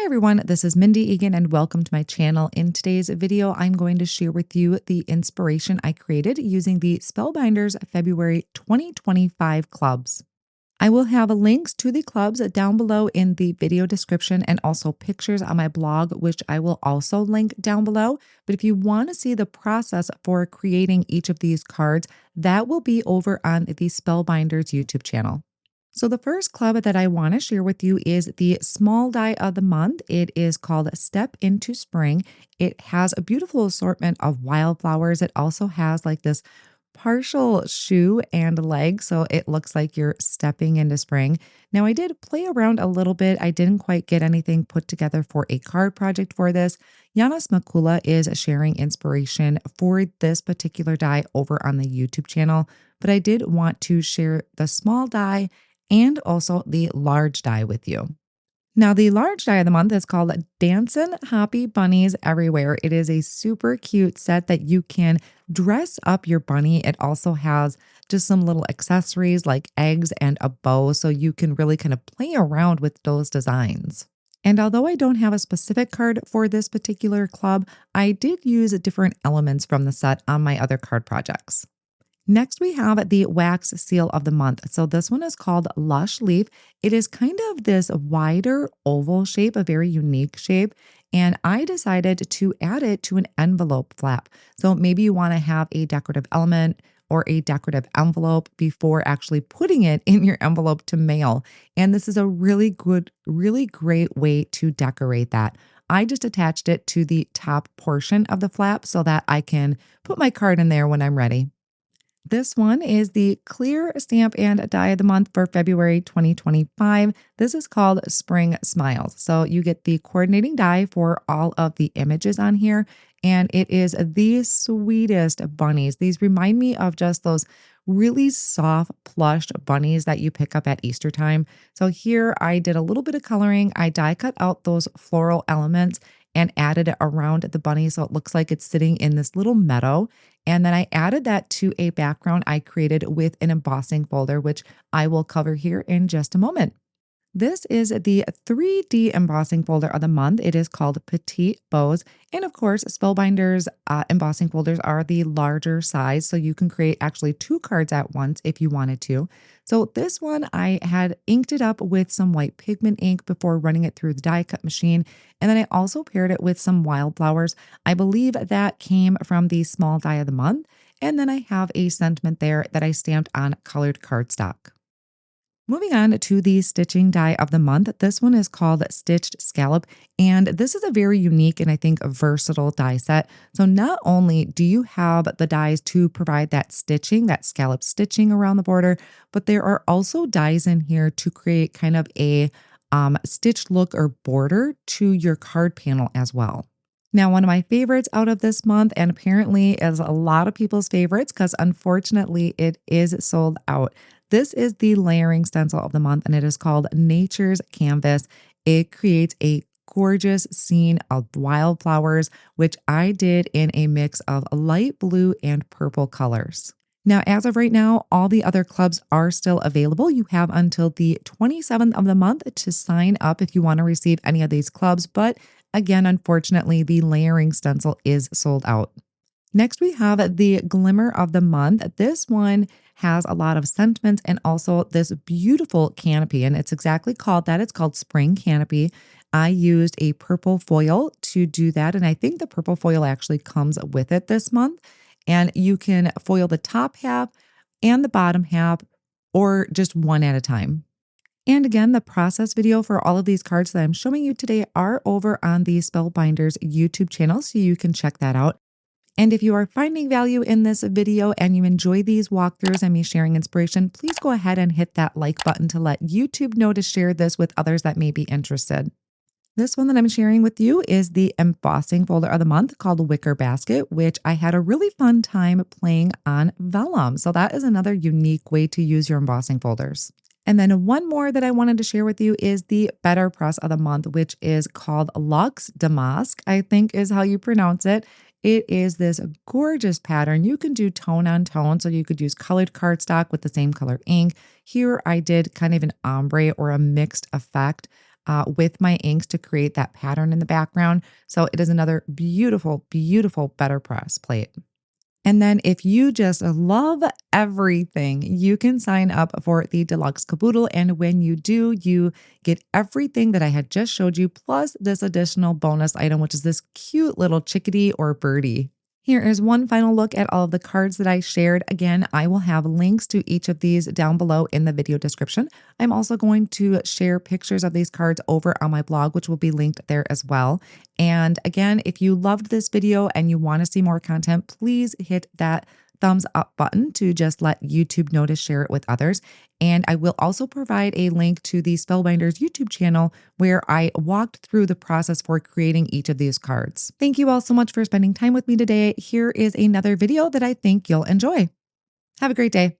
Hi everyone, this is Mindy Eggen and welcome to my channel. In today's video, I'm going to share with you the inspiration I created using the Spellbinders February 2025 clubs. I will have links to the clubs down below in the video description and also pictures on my blog, which I will also link down below. But if you want to see the process for creating each of these cards, that will be over on the Spellbinders YouTube channel. So the first club that I want to share with you is the small die of the month. It is called Step into Spring. It has a beautiful assortment of wildflowers. It also has like this partial shoe and leg, so it looks like you're stepping into spring. Now, I did play around a little bit. I didn't quite get anything put together for a card project for this. Yanis Makula is sharing inspiration for this particular die over on the YouTube channel, but I did want to share the small die and also the large die with you. Now, the large die of the month is called Dancin' Happy Bunnies Everywhere. It is a super cute set that you can dress up your bunny. It also has just some little accessories like eggs and a bow, so you can really kind of play around with those designs. And although I don't have a specific card for this particular club, I did use different elements from the set on my other card projects. Next, we have the wax seal of the month. So this one is called Lush Leaf. It is kind of this wider oval shape, a very unique shape. And I decided to add it to an envelope flap. So maybe you want to have a decorative element or a decorative envelope before actually putting it in your envelope to mail. And this is a really good, really great way to decorate that. I just attached it to the top portion of the flap so that I can put my card in there when I'm ready. This one is the clear stamp and die of the month for February 2025. This is called Spring Smiles. So you get the coordinating die for all of the images on here, and it is the sweetest bunnies. These remind me of just those really soft plush bunnies that you pick up at Easter time. So here I did a little bit of coloring. I die cut out those floral elements and added it around the bunny so it looks like it's sitting in this little meadow. And then I added that to a background I created with an embossing folder, which I will cover here in just a moment. This is the 3D embossing folder of the month. It is called Petite Bows. And of course, Spellbinders embossing folders are the larger size, so you can create actually two cards at once if you wanted to. So this one, I had inked it up with some white pigment ink before running it through the die cut machine. And then I also paired it with some wildflowers. I believe that came from the small die of the month. And then I have a sentiment there that I stamped on colored cardstock. Moving on to the stitching die of the month. This one is called Stitched Scallop, and this is a very unique and I think a versatile die set. So not only do you have the dies to provide that stitching, that scallop stitching around the border, but there are also dies in here to create kind of a stitched look or border to your card panel as well. Now, one of my favorites out of this month, and apparently is a lot of people's favorites because unfortunately it is sold out. This is the layering stencil of the month, and it is called Nature's Canvas. It creates a gorgeous scene of wildflowers, which I did in a mix of light blue and purple colors. Now, as of right now, all the other clubs are still available. You have until the 27th of the month to sign up if you want to receive any of these clubs. But again, unfortunately, the layering stencil is sold out. Next, we have the Glimmer of the month. This one has a lot of sentiments and also this beautiful canopy, and it's exactly called that. It's called Spring Canopy. I used a purple foil to do that, and I think the purple foil actually comes with it this month. And you can foil the top half and the bottom half, or just one at a time. And again, the process video for all of these cards that I'm showing you today are over on the Spellbinders YouTube channel, so you can check that out. And if you are finding value in this video and you enjoy these walkthroughs and me sharing inspiration, please go ahead and hit that like button to let YouTube know to share this with others that may be interested. This one that I'm sharing with you is the embossing folder of the month called Wicker Basket, which I had a really fun time playing on vellum. So that is another unique way to use your embossing folders. And then one more that I wanted to share with you is the BetterPress of the month, which is called Luxe Damask, I think is how you pronounce it. It is this gorgeous pattern. You can do tone on tone, so you could use colored cardstock with the same color ink. Here I did kind of an ombre or a mixed effect with my inks to create that pattern in the background. So it is another beautiful, beautiful BetterPress plate. And then if you just love everything, you can sign up for the Deluxe Caboodle. And when you do, you get everything that I had just showed you, plus this additional bonus item, which is this cute little chickadee or birdie. Here is one final look at all of the cards that I shared. Again, I will have links to each of these down below in the video description. I'm also going to share pictures of these cards over on my blog, which will be linked there as well. And again, if you loved this video and you want to see more content, please hit that thumbs up button to just let YouTube know to share it with others. And I will also provide a link to the Spellbinders YouTube channel where I walked through the process for creating each of these cards. Thank you all so much for spending time with me today. Here is another video that I think you'll enjoy. Have a great day.